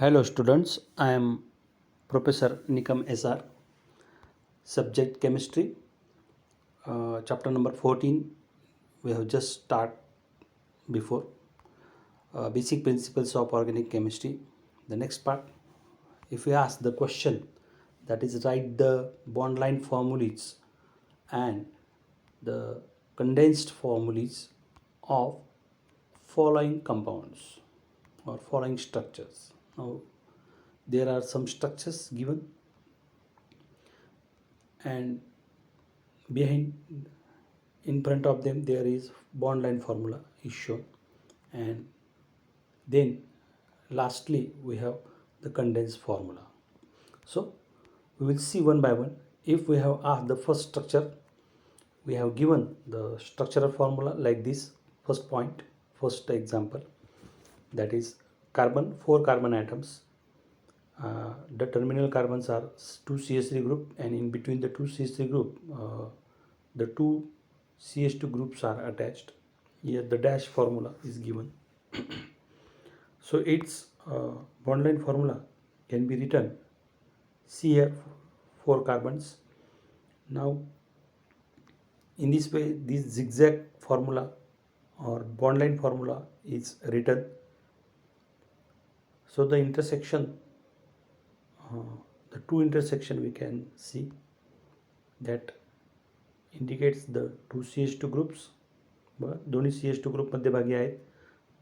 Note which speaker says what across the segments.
Speaker 1: Hello students, I am Professor Nikam SR, subject chemistry, chapter number 14. We have just start before basic principles of organic chemistry. The next part, if we ask the question, that is write the bond line formulas and the condensed formulas of following compounds or following structures. Now there are some structures given, and behind, in front of them, there is bond line formula is shown, and then lastly we have the condensed formula. So we will see one by one. If we have asked the first structure, we have given the structural formula like this. First point, first example, that is carbon, 4 carbon atoms. The terminal carbons are 2 CH3 group, and in between the 2 CH3 group, the 2 CH2 groups are attached. Here the dash formula is given. So its bond line formula can be written CF, 4 carbons. Now in this way, this zigzag formula or bond line formula is written. So the intersection, the two intersection, we can see that indicates the 2 CH2 groups. बघा, दोन्ही CH2 group मध्यभागी आहेत,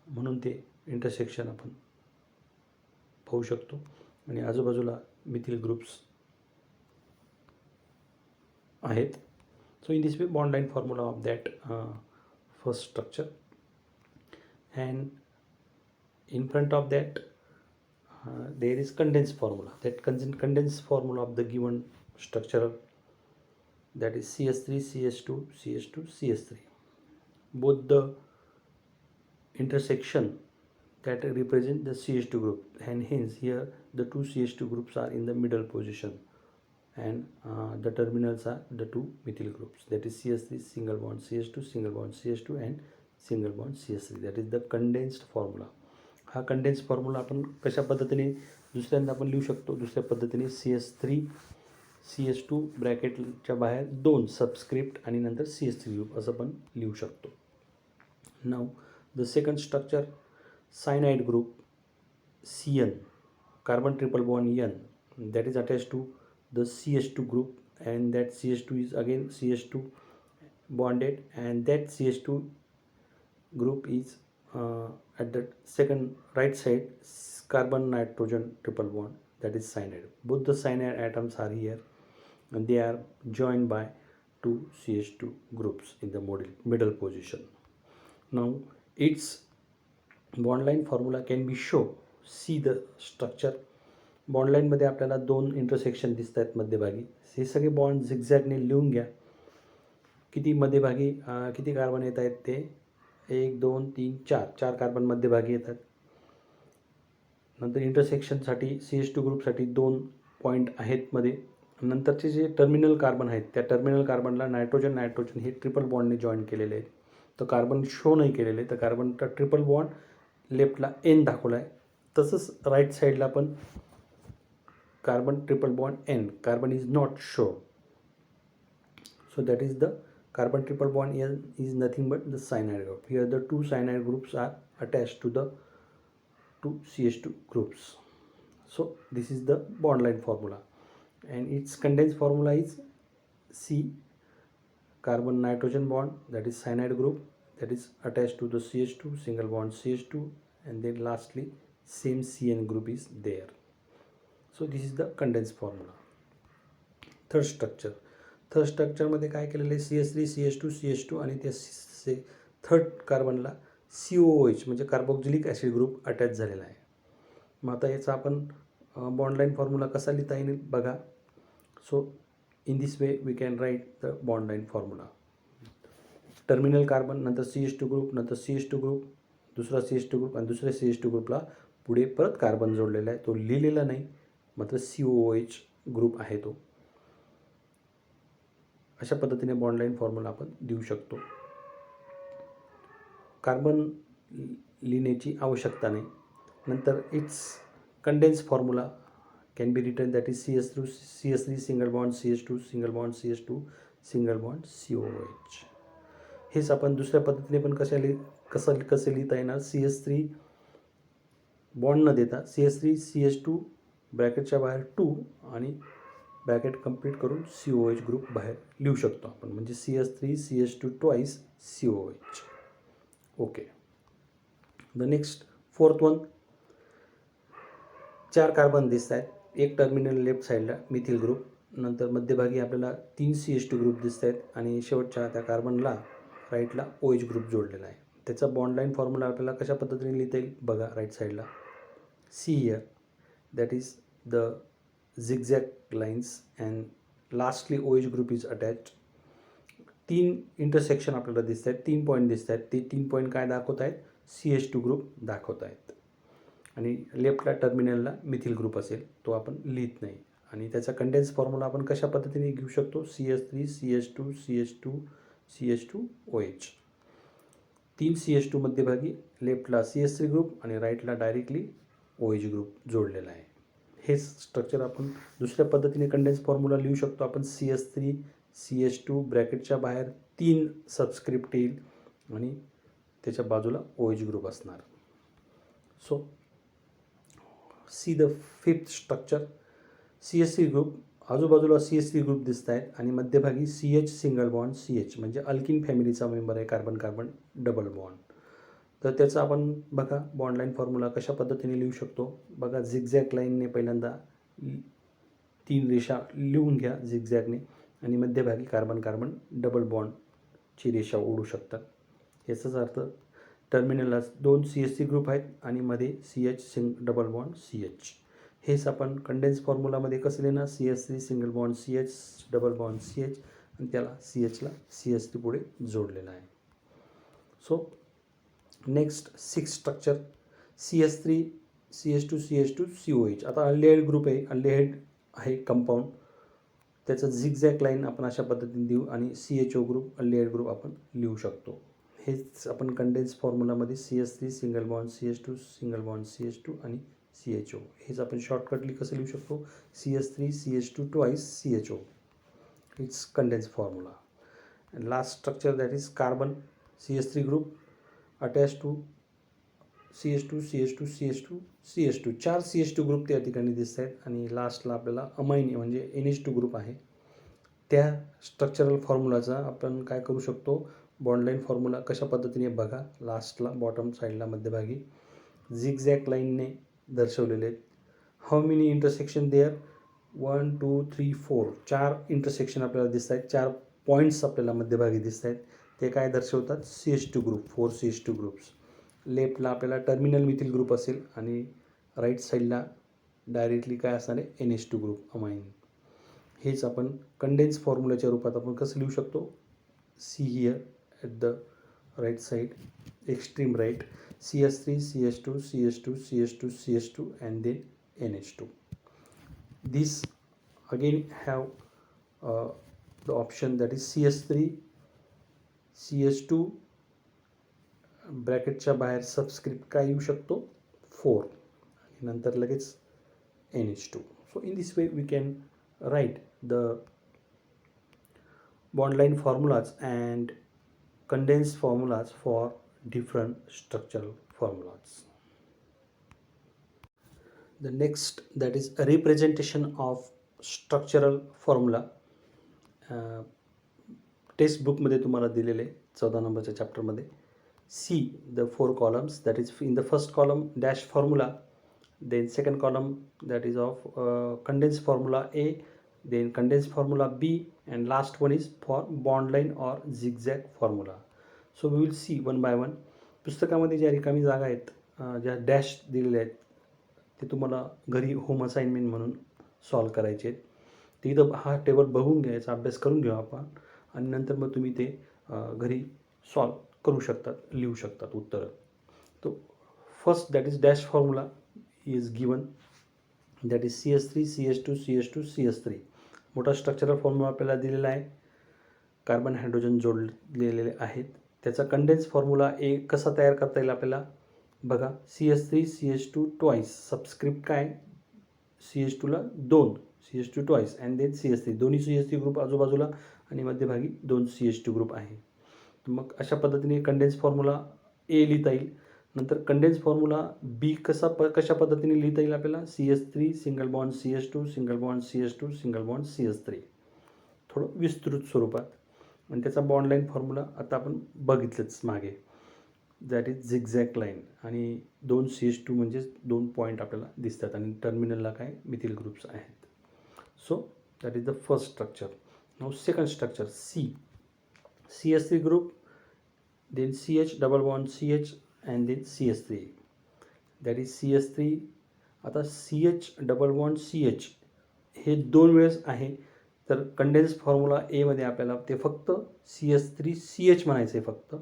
Speaker 1: म्हणून ते intersection आपण पाहू शकतो. आणि आजूबाजूला मिथिल ग्रुप्स आहेत. So in this way, bond line formula of that first structure, and in front of that there is condensed formula. That condensed formula of the given structure, that is CS3, CS2, CS2, CS3. Both the intersection that represent the CH2 group, and hence here the two CH2 groups are in the middle position, and the terminals are the two methyl groups, that is CS3 single bond CH2, single bond CH2, and single bond CH3. That is the condensed formula. हा condense formula आपण कशा पद्धतीने दुसऱ्यांदा आपण लिहू शकतो, दुसऱ्या पद्धतीने CS3 CS2 ब्रॅकेटच्या बाहेर 2 सबस्क्रिप्ट आणि नंतर CS3 ग्रुप असं पण लिहू शकतो. Now the second structure, cyanide group CN, carbon triple bond N, that is attached to the CH2 group, and that CH2 is again CH2 bonded, and that CH2 group is at the second right side carbon nitrogen triple bond, that is cyanide. Both the cyanide atoms are here, and they are joined by two CH2 groups in the middle position. Now its bond line formula can be shown. See the structure. Bond लाईनमध्ये आपल्याला 2 intersection दिसत आहेत मध्यभागी. हे सगळे bond झिगझॅगने लिहून घ्या. किती मध्यभागी किती कार्बन येत आहेत ते 1 2 3 4 कार्बन मध्यभागी येतात. नंतर इंटरसेक्शनसाठी CH2 ग्रुपसाठी 2 पॉईंट आहेत मध्ये. नंतरचे जे टर्मिनल कार्बन आहेत, त्या टर्मिनल कार्बनला नायट्रोजन हे ट्रिपल बॉन्डने जॉईन केलेले आहेत. तर कार्बन शो नाही केलेले, तर कार्बनचा ट्रिपल बॉन्ड लेफ्टला N दाखवला आहे. तसंच राईट साईडला पण carbon triple bond N, carbon is not shown. So that is the carbon triple bond N is nothing but the cyanide group. Here the two cyanide groups are attached to the two CH2 groups. So this is the bond line formula, and its condensed formula is C, carbon nitrogen bond, that is cyanide group, that is attached to the CH2, single bond CH2, and then lastly same CN group is there. So this is the condensed formula. Third स्ट्रक्चरमध्ये काय केलेलं आहे, CH3 CH2 CH2 आणि त्या third कार्बनला COOH म्हणजे carboxylic acid group attach झालेला आहे. मग आता याचा आपण बॉन्ड लाईन फॉर्म्युला कसा लिहिता येईल बघा. So in this way we can write the bond line formula. Terminal carbon, नंतर CH2 ग्रुप, नंतर CH2 ग्रुप, दुसरा CH2 ग्रुप, आणि दुसऱ्या CH2 ग्रुपला पुढे परत कार्बन जोडलेला आहे. तो लिहिलेला नाही, मात्र COOH ग्रुप आहे तो. अशा पद्धतीने बॉन्ड लाईन फॉर्म्युला आपण देऊ शकतो. कार्बन लिहिण्याची आवश्यकता नाही. नंतर it's condense formula can be written, that is CS3 single bond CH2 single bond CH2 single bond COH. हेच आपण दुसऱ्या पद्धतीने पण कसं लिहिता येणार, CH3 बॉन्ड न देता CH3 CH2 ब्रॅकेटच्या बाहेर 2 आणि ब्रॅकेट कंप्लीट करून COH ग्रुप बाहेर लिहू शकतो आपण, म्हणजे CH3 CH2 twice COH. Okay. The next 4th one, 4 carbon दिसत आहेत. एक टर्मिनल लेफ्ट साईडला मिथिल ग्रुप, नंतर मध्यभागी आपल्याला 3 CH2 ग्रुप दिसत आहेत आणि शेवटच्या त्या कार्बनला राईटला OH ग्रुप जोडलेला आहे. त्याचा बॉन्ड लाईन फॉर्म्युला आपल्याला कशा पद्धतीने लिहिता येईल बघा. राईट साईडला see here, that is the zigzag lines and lastly OH group is attached. 3 intersection आपल्याला दिसत आहेत, 3 पॉईंट दिसत आहेत. ते 3 पॉईंट काय दाखवत आहेत, CH2 ग्रुप दाखवत आहेत. आणि लेफ्टला टर्मिनलला मिथिल ग्रुप असेल, तो आपण लिहित नाही. आणि त्याचा कंडेन्स फॉर्म्युला आपण कशा पद्धतीने घेऊ शकतो, CH3 CH2 CH2 CH2 OH. 3 CH2 मध्यभागी, लेफ्टला CH3 ग्रुप आणि राईटला डायरेक्टली OH ग्रुप जोडलेला आहे. हेच स्ट्रक्चर आपण दुसऱ्या पद्धतीने कंडेन्स फॉर्म्युला लिहू शकतो आपण. CH3 CH2 ब्रॅकेटच्या बाहेर 3 सबस्क्रिप्ट येईल आणि त्याच्या बाजूला OH ग्रुप असणार. So see the 5th structure. CH3 group, आजूबाजूला CH3 ग्रुप दिसत आहेत आणि मध्यभागी CH सिंगल बॉन्ड CH, म्हणजे अल्किन फॅमिलीचा मेंबर आहे, कार्बन कार्बन डबल बॉन्ड. तर त्याचं आपण बघा बॉन्ड लाईन फॉर्म्युला कशा पद्धतीने लिहू शकतो बघा. झिगझॅग लाईनने पहिल्यांदा 3 रेषा लिहून घ्या झिगझॅगने, आणि मध्यभागी कार्बन कार्बन डबल बॉन्डची रेषा ओढू शकतात. याचाच अर्थ टर्मिनलला 2 CH3 ग्रुप आहेत आणि मध्ये CH डबल बॉन्ड CH. हेच आपण कंडेन्स फॉर्म्युलामध्ये कसं लिहिणार, CH3 single bond CH double bond CH आणि त्याला CHला CH3 पुढे जोडलेला आहे. So next 6 structure, CH3 CH2 CH2 COH. आता अल्डिहाइड ग्रुप आहे, अल्डिहाइड आहे कंपाऊंड, त्याचं झिगझॅग लाईन आपण अशा पद्धतीने देऊ आणि CHO ग्रुप अल्डिहाइड ग्रुप आपण लिहू शकतो. हेच आपण कंडेन्स फॉर्म्युलामध्ये CH3 single bond CH2 single bond CH2 आणि CHO. हेच आपण शॉर्टकटली कसं लिहू शकतो, CH3 CH2 twice CHO. It's condense formula. And last structure, that is carbon CH3 group attach to CH2 CH2 CH2 CH2. 4 CH2 group त्या ठिकाणी दिसत आहेत आणि लास्टला आपल्याला अमाइन म्हणजे NH2 ग्रुप आहे. त्या स्ट्रक्चरल फॉर्म्युलाचा आपण काय करू शकतो, बॉन्ड लाईन फॉर्म्युला कशा पद्धतीने बघा. लास्टला बॉटम साईडला मध्यभागी झिगझॅग लाईनने दर्शवलेले आहेत. How many intersection there, 1 2 3 4. 4 intersection आपल्याला दिसत आहेत, 4 पॉईंट्स आपल्याला मध्यभागी दिसत आहेत. ते काय दर्शवतात, CH2 ग्रुप, 4 CH2 ग्रुप्स. लेफ्टला आपल्याला टर्मिनल मिथिल ग्रुप असेल आणि राईट साईडला डायरेक्टली काय असणार आहे, NH2 ग्रुप अमाइन. हेच आपण कंडेन्स फॉर्म्युलाच्या रूपात आपण कसं लिहू शकतो, see here at the right side extreme right, CH3 CH2 CH2 CH2 CH2 and then NH2. This again have the option, that is CH3 CH2 ब्रॅकेटच्या बाहेर सबस्क्रिप्ट काय येऊ शकतो, 4 आणि नंतर लगेच NH2. So in this way we can write the bond line formulas and condensed formulas for different structural formulas. The next, that is a representation of structural formula. Text बुकमध्ये तुम्हाला दिलेले 14 नंबरच्या चॅप्टरमध्ये. See the 4 columns, that is in the first column dash formula, then second column that is of condensed formula A, then condensed formula B, and last one is for bond line or zigzag formula. So we will see one by one. पुस्तकामध्ये ज्या रिकामी जागा आहेत, ज्या dash दिलेल्या आहेत, ते तुम्हाला घरी होम असाइनमेंट म्हणून सॉल्व करायचे आहेत. ते इथं हा टेबल बघून घ्यायचा, अभ्यास करून घेऊ आपण आणि नंतर मग तुम्ही ते घरी सॉल्व करू शकतात, लिहू शकतात उत्तरं. तो first that is dash formula is given, that is CH3 CH2 CH2 CH3. मोठा स्ट्रक्चरल फॉर्म्युला आपल्याला दिलेला आहे, कार्बन हायड्रोजन जोडलेले आहेत. त्याचा कंडेन्स फॉर्म्युला ए कसा तयार करता येईल आपल्याला, बघा CS3 CH2 ट्वाईस, सबस्क्रिप्ट काय CH2ला 2, CH2 twice and then CS3, दोन्ही CH3 ग्रुप आजूबाजूला आणि मध्यभागी 2 CH2 ग्रुप आहे. मग अशा पद्धतीने कंडेन्स फॉर्म्युला ए लिहिता येईल. नंतर कंडेन्स फॉर्म्युला बी कशा पद्धतीने लिहिता येईल आपल्याला, CS3 single bond CH2 single bond CH2 single bond CH3, थोडं विस्तृत स्वरूपात. आणि त्याचा बॉन्ड लाईन फॉर्म्युला आता आपण बघितलंच मागे, दॅट इज झिगझॅग लाईन. आणि 2 CH2 म्हणजेच 2 पॉईंट आपल्याला दिसतात आणि टर्मिनलला काय मिथिल ग्रुप्स आहेत. So that is the first structure. Now second structure CH3 group, then CH double bond CH and then CH3, that is CH3. आता CH डबल बॉन्ड CH हे 2 वेळेस आहे, तर कंडेन्स फॉर्म्युला एमध्ये आपल्याला ते फक्त CH3 CH म्हणायचं आहे फक्त,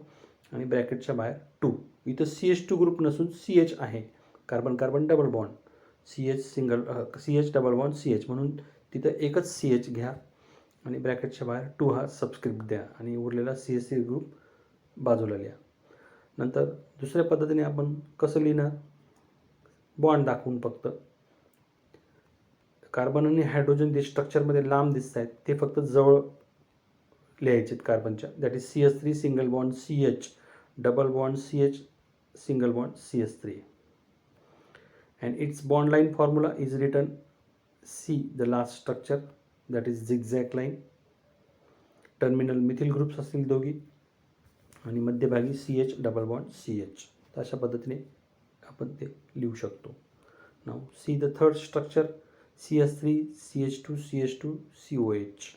Speaker 1: आणि ब्रॅकेटच्या बाहेर 2. इथं CH2 ग्रुप नसून CH आहे, carbon carbon double bond, CH double bond CH, म्हणून तिथं एकच CH घ्या आणि ब्रॅकेटच्या बाहेर 2 हा सबस्क्रिप्ट द्या आणि उरलेला CH3 ग्रुप बाजूला लिहा. नंतर दुसऱ्या पद्धतीने आपण कसं लिहिणार, बॉन्ड दाखवून फक्त कार्बन आणि हायड्रोजन जे स्ट्रक्चरमध्ये लांब दिसत आहेत ते फक्त जवळ लिहायचे कार्बनच्या, that is CH3 single bond CH double bond CH single bond CH3, and its bond line formula is written C, the last structure, that is zigzag line. Terminal methyl groups असतील दोघी आणि मध्यभागी CH डबल बॉन्ड CH. तर अशा पद्धतीने आपण ते लिहू शकतो. Now see the third structure CH3 CH2 CH2 COH.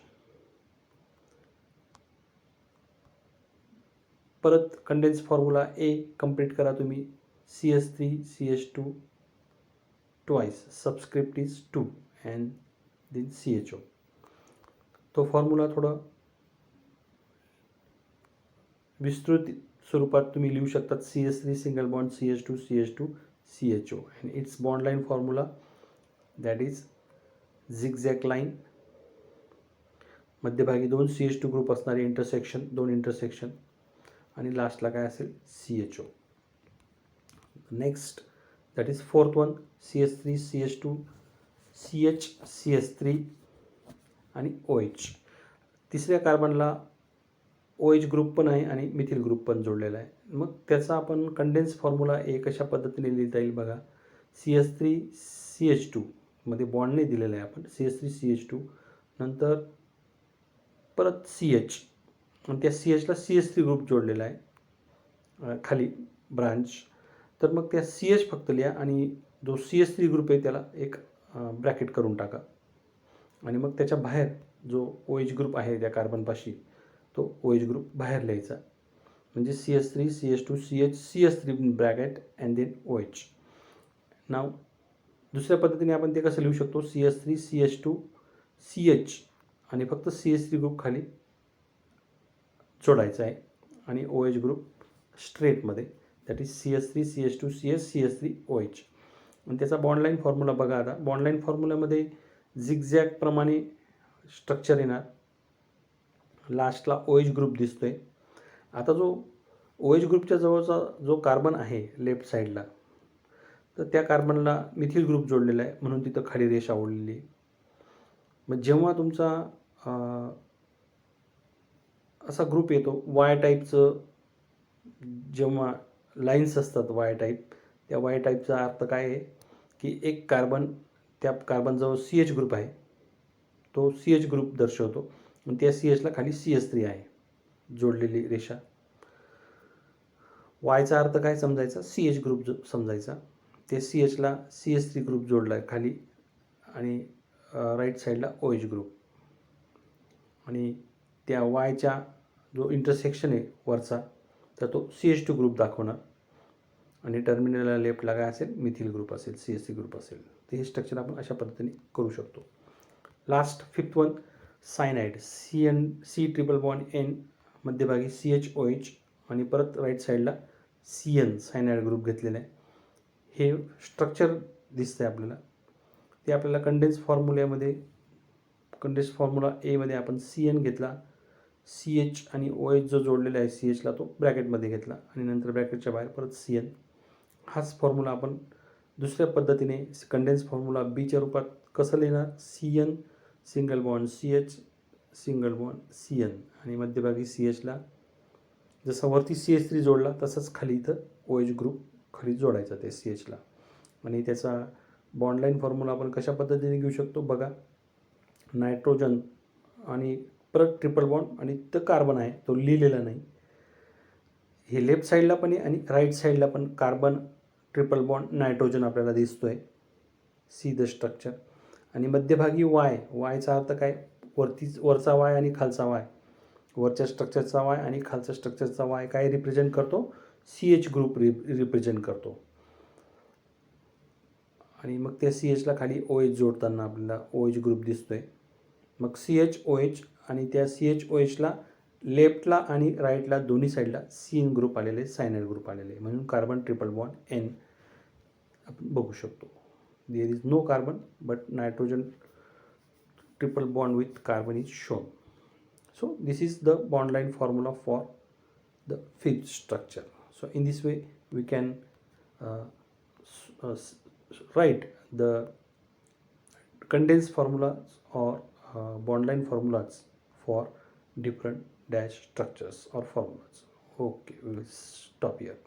Speaker 1: परत कंडेन्स फॉर्म्युला ए कंप्लीट करा तुम्ही, CH3 CH2 twice, subscript is 2 and then CHO. तो फॉर्म्युला थोडा विस्तृत स्वरूपात तुम्ही लिहू शकतात, CH3 single bond CH2 CH2 CHO, and it's bond line formula that is zigzag line. मध्यभागी 2 CH2 ग्रुप असणारे इंटरसेक्शन, 2 इंटरसेक्शन, आणि लास्टला काय असेल CHO. Next that is fourth one CH3 CH2 CH CH3 आणि OH. तिसऱ्या कार्बनला OH ग्रुप पण आहे आणि मिथिल ग्रुप पण जोडलेला आहे. मग त्याचा आपण कंडेन्स फॉर्म्युला ए कशा पद्धतीने लिहिता येईल बघा, CH3 CH2 मध्ये बॉन्ड नाही दिलेला आहे आपण, CH3 CH2 नंतर परत CH आणि त्या CHला CH3 ग्रुप जोडलेला आहे खाली ब्रांच. तर मग त्या CH फक्त लिहा आणि जो CH3 ग्रुप आहे त्याला एक ब्रॅकेट करून टाका आणि मग त्याच्या बाहेर जो OH ग्रुप आहे त्या कार्बनपाशी तो OH ग्रुप बाहेर लिहायचा, म्हणजे CH3 CH2 CH CH3 bracket and then OH. नाव दुसऱ्या पद्धतीने आपण ते कसं लिहू शकतो, CH3 CH2 CH आणि फक्त CH3 ग्रुप खाली जोडायचा आहे आणि OH ग्रुप स्ट्रेटमध्ये, that is CH3 CH2 CH CH3 OH. आणि त्याचा बॉन्ड लाईन फॉर्म्युला बघा. आता बॉन्ड लाईन फॉर्म्युल्यामध्ये झिगझॅग प्रमाणे स्ट्रक्चर येणार, लास्टला OH ग्रुप दिसतोय. आता जो OH ग्रुपच्या जवळचा जो कार्बन आहे लेफ्ट साईडला, तर त्या कार्बनला मिथिल ग्रुप जोडलेला आहे म्हणून तिथं खाली रेषा ओढलेली आहे. मग जेव्हा तुमचा असा ग्रुप येतो वाय टाईपचं, जेव्हा लाईन्स असतात वाय टाईप, त्या वाय टाईपचा अर्थ काय आहे की एक कार्बन, त्या कार्बनजवळ CH ग्रुप आहे, तो CH ग्रुप दर्शवतो आणि त्या CHला खाली CH3 आहे जोडलेली रेषा. वायचा अर्थ काय समजायचा, CH ग्रुप समजायचा. ते CHला CH3 ग्रुप जोडला आहे खाली आणि राईट साईडला OH ग्रुप, आणि त्या वायच्या जो इंटरसेक्शन आहे वरचा तर तो CH2 ग्रुप दाखवणार आणि टर्मिनलला लेफ्टला काय असेल मिथिल ग्रुप असेल, CH3 ग्रुप असेल. तर हे स्ट्रक्चर आपण अशा पद्धतीने करू शकतो. Last fifth one cyanide, C triple bond N, मध्यभागी CHOH आणि परत राईट साईडला CN सायनाइड ग्रुप घेतलेला आहे. हे स्ट्रक्चर दिसतं आहे आपल्याला. ते आपल्याला कंडेन्स फॉर्म्युला एमध्ये आपण CN घेतला, CH आणि OH जो जोडलेला आहे CHला तो ब्रॅकेटमध्ये घेतला आणि नंतर ब्रॅकेटच्या बाहेर परत CN हाच फॉर्म्युला आपण दुसऱ्या पद्धतीने कंडेन्स फॉर्म्युला बीच्या रूपात कसं लिहिणार, CN single bond CH single bond CN आणि मध्यभागी CHला जसं वरती CH3 जोडला तसंच खाली इथं OH ग्रुप खाली जोडायचा ते CHला. आणि त्याचा बॉन्ड लाईन फॉर्म्युला आपण कशा पद्धतीने घेऊ शकतो बघा. नायट्रोजन आणि परत ट्रिपल बॉन्ड आणि इथं कार्बन आहे, तो लिहिलेला नाही. हे लेफ्ट साईडला पण आहे आणि राईट साईडला पण कार्बन ट्रिपल बॉन्ड नायट्रोजन आपल्याला दिसतो आहे. See the structure. आणि मध्यभागी वायचा अर्थ काय, वरचा वाय आणि खालचा वाय. वरच्या स्ट्रक्चरचा वाय आणि खालच्या स्ट्रक्चरचा वाय काय रिप्रेझेंट करतो, CH ग्रुप रिप्रेझेंट करतो. आणि मग त्या CHला खाली OH जोडताना आपल्याला OH ग्रुप दिसतोय. मग CHOH आणि त्या CHOHला लेफ्टला आणि राईटला दोन्ही साईडला CN ग्रुप आलेले, सायनाइड ग्रुप आलेले, म्हणून कार्बन ट्रिपल बॉन्ड N आपण बघू शकतो. There is no carbon but nitrogen triple bond with carbon is shown. So this is the bond line formula for the fifth structure. So in this way we can write the condensed formulas or bond line formulas for different dash structures or formulas. Okay, we will stop here.